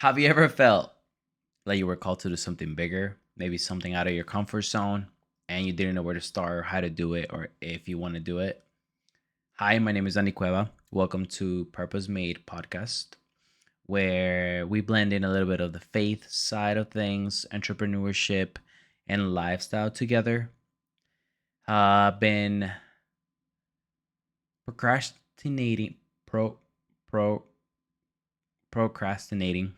Have you ever felt like you were called to do something bigger, maybe something out of your comfort zone, and you didn't know where to start or how to do it or if you want to do it? Hi, my name is Andy Cueva. Welcome to Purpose Made podcast, where we blend in a little bit of the faith side of things, entrepreneurship, and lifestyle together. I've been procrastinating, pro procrastinating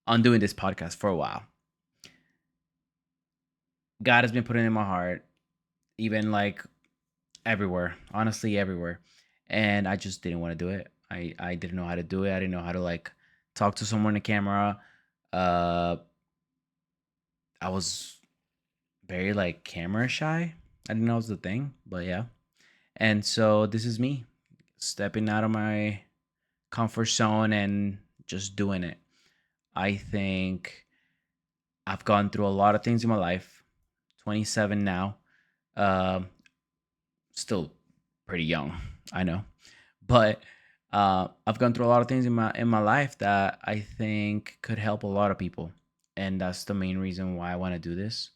on doing this podcast for a while. God has been putting in my heart, even like everywhere, honestly, everywhere. And I just didn't want to do it. I didn't know how to do it. I didn't know how to like talk to someone on the camera. Uh, I was very like camera shy. I didn't know it was the thing, but yeah. And so this is me stepping out of my comfort zone and just doing it. I think I've gone through a lot of things in my life. 27 now. Um, Still pretty young, I know, but I've gone through a lot of things in my life that I think could help a lot of people, and that's the main reason why I want to do this.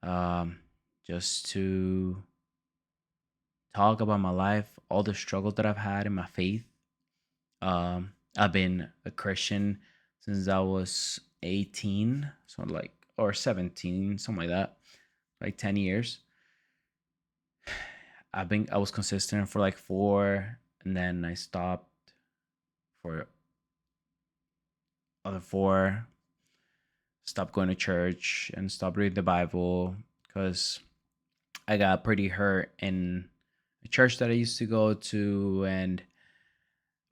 Um, just to talk about my life, all the struggles that I've had in my faith. I've been a Christian since I was 18, so like or 17, something like that, like 10 years. I was consistent for like 4, and then I stopped for other 4, stopped going to church and stopped reading the Bible because I got pretty hurt in a church that I used to go to, and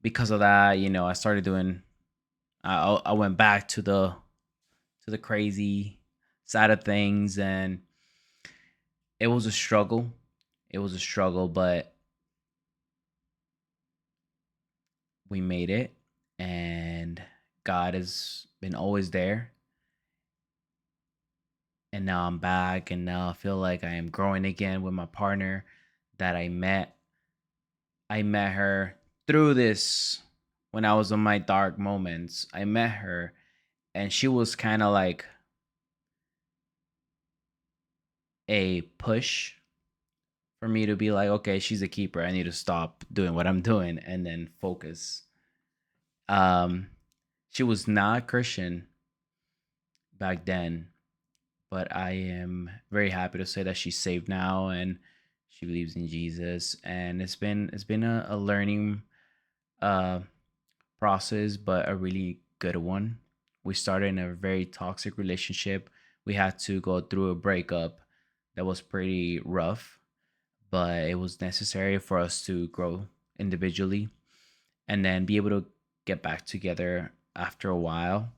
because of that, I started doing. I went back to the crazy side of things, and it was a struggle. It was a struggle, but we made it, and God has been always there. And now I'm back, and now I feel like I am growing again with my partner that I met her through this when I was in my dark moments. I met her, and she was kind of like a push for me to be like, okay, she's a keeper. I need to stop doing what I'm doing and then focus. Um, she was not Christian back then, but I am very happy to say that she's saved now and she believes in Jesus. And it's been a learning uh process, but a really good one. We started in a very toxic relationship. We had to go through a breakup that was pretty rough, but it was necessary for us to grow individually and then be able to get back together after a while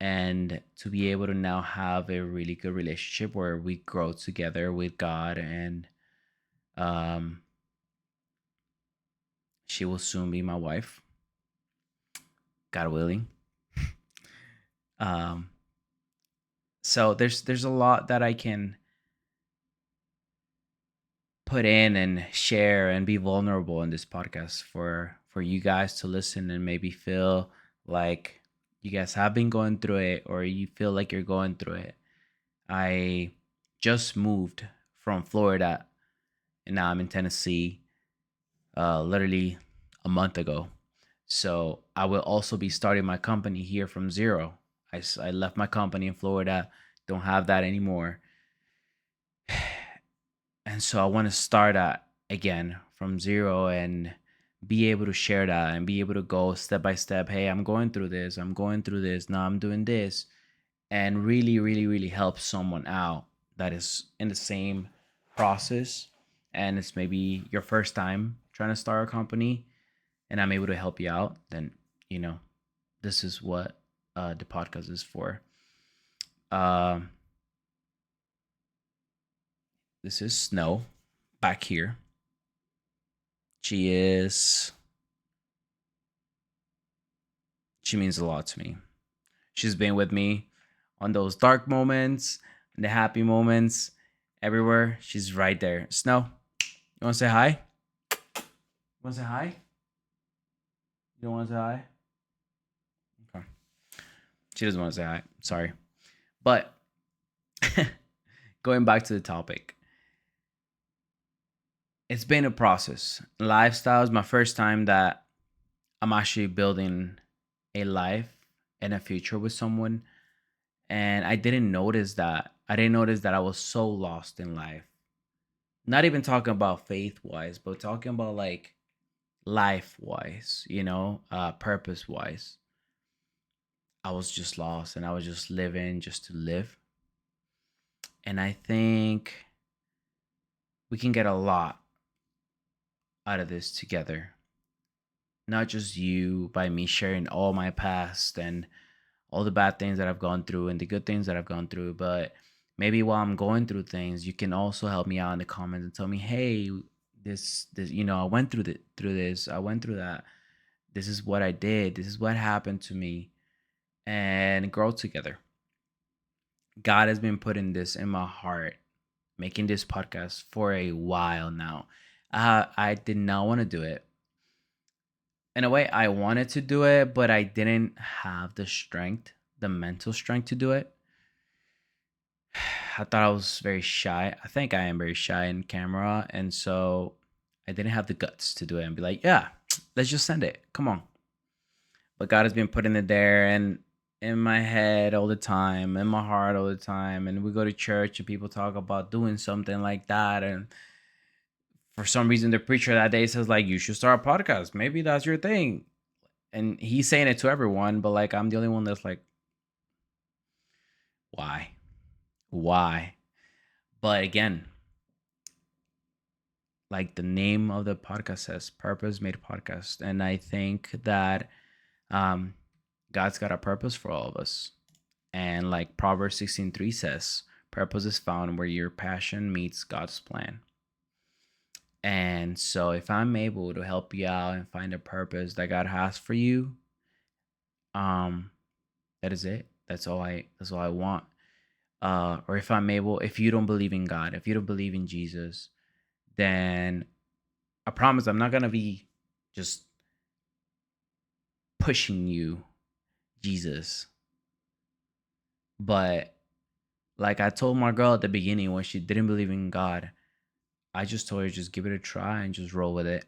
and to be able to now have a really good relationship where we grow together with God, and um she will soon be my wife, God willing. um so there's a lot that I can put in and share and be vulnerable in this podcast for you guys to listen and maybe feel like you guys have been going through it or you feel like you're going through it. I just moved from Florida and now I'm in Tennessee literally a month ago. So I will also be starting my company here from zero. I left my company in Florida, don't have that anymore. And so I want to start again from zero and be able to share that and be able to go step by step. Hey, I'm going through this. I'm going through this. Now I'm doing this. And really, really, really help someone out that is in the same process. And it's maybe your first time trying to start a company and I'm able to help you out. Then, you know, this is what the podcast is for. Um, this is Snow back here. She is she means a lot to me. She's been with me on those dark moments and the happy moments everywhere. She's right there. Snow, you want to say hi? You want to say hi? You don't want to say hi? She doesn't want to say hi. Sorry. But going back to the topic, it's been a process. Lifestyle is my first time that I'm actually building a life and a future with someone. And I didn't notice that. I didn't notice that I was so lost in life. Not even talking about faith wise, but talking about like life wise, purpose wise. I was just lost and I was just living just to live. And I think we can get a lot out of this together. Not just you, by me sharing all my past and all the bad things that I've gone through and the good things that I've gone through, but maybe while I'm going through things, you can also help me out in the comments and tell me, "Hey, this, I went through this. I went through that. This is what I did. This is what happened to me." And grow together. God has been putting this in my heart, making this podcast for a while now. I did not want to do it. In a way, I wanted to do it, but I didn't have the strength, the mental strength to do it. I thought I was very shy. I think I am very shy in camera, and so I didn't have the guts to do it and be like, "Yeah, let's just send it. Come on." But God has been putting it there and in my head all the time, in my heart all the time, and we go to church and people talk about doing something like that, and for some reason the preacher that day says like, "You should start a podcast. Maybe that's your thing." And he's saying it to everyone, but like I'm the only one that's like, "Why? Why?" But again, like the name of the podcast says, purpose made podcast. And I think that um God's got a purpose for all of us. And like Proverbs 16:3 says, purpose is found where your passion meets God's plan. And so if I'm able to help you out and find a purpose that God has for you, um that is it. That's all I want. Or if you don't believe in God, if you don't believe in Jesus, then I promise I'm not gonna be just pushing you Jesus. But like I told my girl at the beginning when she didn't believe in God, I just told her just give it a try and just roll with it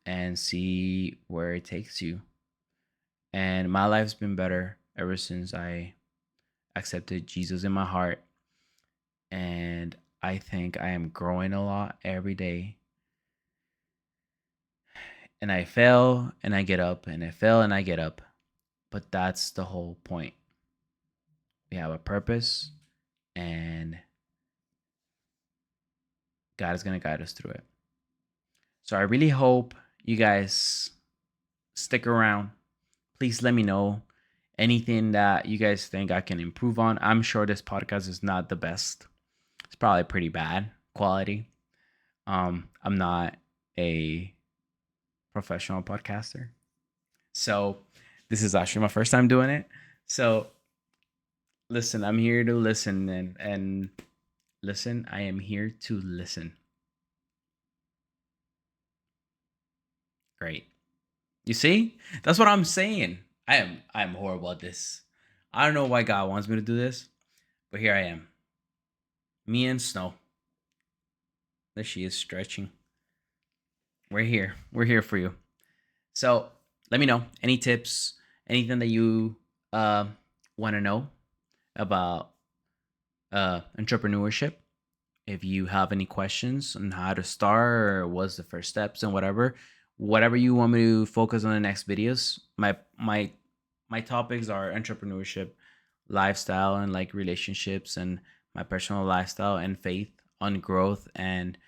and see where it takes you. And my life's been better ever since I accepted Jesus in my heart. And I think I am growing a lot every day. And I fail and I get up and I fail and I get up. But that's the whole point. We have a purpose and God is going to guide us through it. So I really hope you guys stick around. Please let me know anything that you guys think I can improve on. I'm sure this podcast is not the best. It's probably pretty bad quality. I'm not a professional podcaster. So this is actually my first time doing it. So listen, I'm here to listen and listen, I am here to listen. Great. You see? That's what I'm saying. I am horrible at this. I don't know why God wants me to do this, but here I am. Me and Snow. There she is stretching. We're here. We're here for you. So let me know any tips, anything that you uh, want to know about entrepreneurship. If you have any questions on how to start or what's the first steps and whatever you want me to focus on the next videos. My topics are entrepreneurship, lifestyle, and like relationships, and my personal lifestyle and faith on growth. And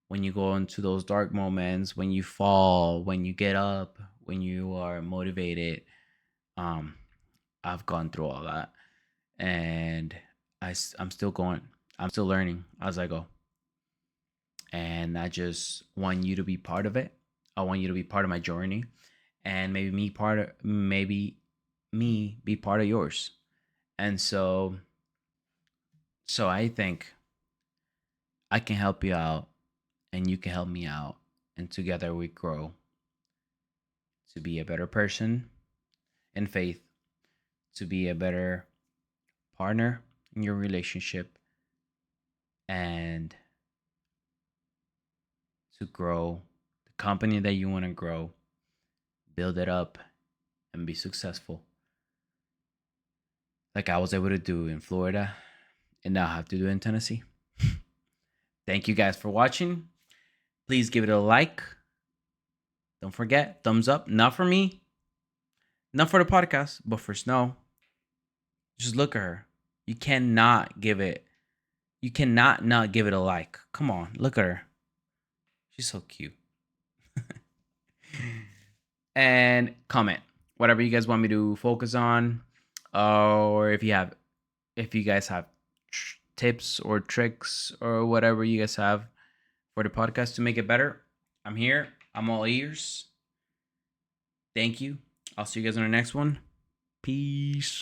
when you go into those dark moments, when you fall, when you get up, when you are motivated, um, I've gone through all that, and I'm still going. I'm still learning as I go, and I just want you to be part of it. I want you to be part of my journey, and maybe me be part of yours. And so I think I can help you out, and you can help me out, and together we grow to be a better person in faith, to be a better partner in your relationship and to grow the company that you want to grow, build it up, and be successful. Like I was able to do in Florida and now have to do in Tennessee. Thank you guys for watching. Please give it a like. Don't forget, thumbs up. Not for me, not for the podcast, but for Snow. Just look at her. You cannot give it. You cannot not give it a like. Come on, look at her. She's so cute. And comment whatever you guys want me to focus on, or if you guys have tips or tricks or whatever you guys have for the podcast to make it better. I'm here. I'm all ears. Thank you. I'll see you guys on the next one. Peace.